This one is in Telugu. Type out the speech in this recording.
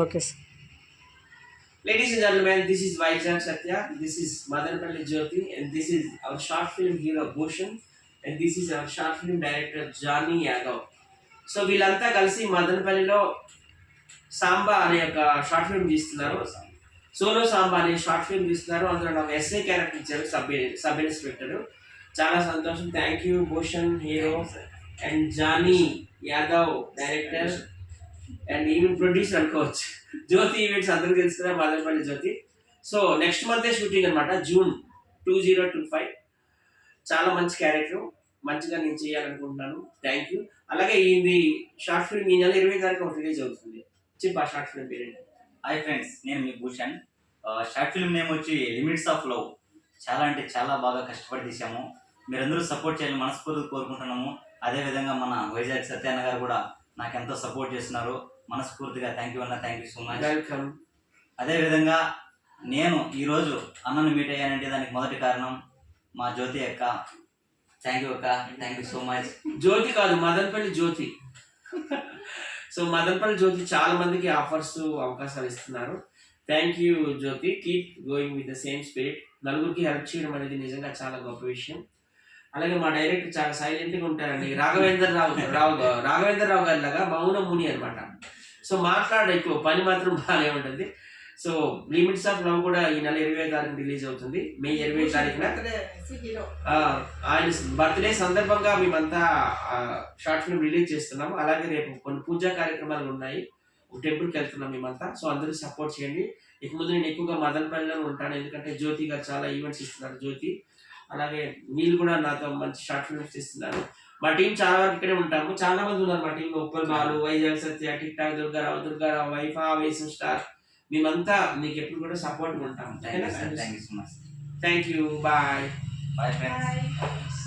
Okay sir. Ladies and gentlemen, this is Vijay Satya, this is Madanapalli Jyoti, and this is our short film hero Bhushan, and this is our short film director Johnny Yadav. So వీళ్ళంతా కలిసి మదనపల్లిలో సాంబా అనే ఒక షార్ట్ ఫిల్మ్ తీస్తున్నారు. సోలో సాంబా అనే షార్ట్ ఫిల్మ్ తీస్తున్నారు. అందులో నాకు ఎస్ఐ క్యారెక్టర్ ఇచ్చారు, సబ్ ఇన్స్పెక్టర్. చాలా సంతోషం. Thank you Bhushan hero and Johnny Yadav director and even producer అనుకోవచ్చు. జ్యోతి ఈవెంట్స్ అందరూ తెలుసు కదా, మదనపల్లి జ్యోతి. సో నెక్స్ట్ మంతే షూటింగ్ అనమాట, June 2025. చాలా మంచి క్యారెక్టర్, మంచిగా నేను చేయాలనుకుంటున్నాను. Thank you. అలాగే ఇది షార్ట్ ఫిల్మ్ ఈ నెల 20 తారీఖు రిలీజ్ అవుతుంది. చెప్పు ఆ షార్ట్ ఫిల్మ్ పేరేంటి? హాయ్ ఫ్రెండ్స్, నేను మీ భూషణ్. షార్ట్ ఫిల్మ్ నేమ్ వచ్చి లిమిట్స్ ఆఫ్ లవ్. చాలా అంటే చాలా బాగా కష్టపడి తీసాము. మీరందరూ సపోర్ట్ చేయాలని మనస్ఫూర్తిగా కోరుకుంటున్నాము. అదేవిధంగా మన వైజాగ్ సత్యన్న గారు కూడా నాకు ఎంతో సపోర్ట్ చేస్తున్నారు. మనస్ఫూర్తిగా థ్యాంక్ యూ అన్న, thank you so much. Welcome. అదేవిధంగా నేను ఈరోజు అన్నను మీట్ అయ్యానంటే దానికి మొదటి కారణం మా జ్యోతి అక్క. థ్యాంక్ యూ అక్క, thank you so much. Jyothi కాదు, మదనపల్లి జ్యోతి. సో మదనపల్లి జ్యోతి చాలా మందికి ఆఫర్స్ అవకాశాలు ఇస్తున్నారు. Thank you Jyothi, keep going with the same spirit. నలుగురికి హెల్ప్ చేయడం అనేది నిజంగా చాలా గొప్ప విషయం. అలాగే మా డైరెక్టర్ చాలా సైలెంట్గా ఉంటారండి. రాఘవేంద్ర రావు గారి లాగా మౌన ముని అనమాట. సో మాట్లాడే ఎక్కువ, పని మాత్రం బాగానే ఉంటుంది. సో లిమిట్స్ ఆఫ్ లవ్ కూడా ఈ నెల 20 తారీఖు రిలీజ్ అవుతుంది, May 20 తారీఖున. ఆయన బర్త్డే సందర్భంగా మేమంతా షార్ట్ ఫిల్మ్ రిలీజ్ చేస్తున్నాము. అలాగే రేపు కొన్ని పూజా కార్యక్రమాలు ఉన్నాయి, ఒక టెంపుల్కి వెళ్తున్నాం మేమంతా. సో అందరూ సపోర్ట్ చేయండి. ఇక ముందు నేను ఎక్కువగా మదనపల్లిలో ఉంటాను, ఎందుకంటే జ్యోతి గారు చాలా ఈవెంట్స్ ఇస్తున్నారు. జ్యోతి అలాగే వీళ్ళు కూడా నాతో మంచి షార్ట్ ఫిల్మ్స్ ఇస్తున్నారు. మా టీం చాలా వరకు ఇక్కడే ఉంటాము. చాలా మంది ఉన్నారు మా టీంలో. ఉప్పల్ బాలు, వైజాగ్ సత్య, టిక్ టాక్ దుర్గారావు, వైఫా, వేసం స్టార్. మేమంతా మీకు ఎప్పుడు కూడా సపోర్ట్గా ఉంటాము. Thank you so much. Thank you. Bye. Bye friends.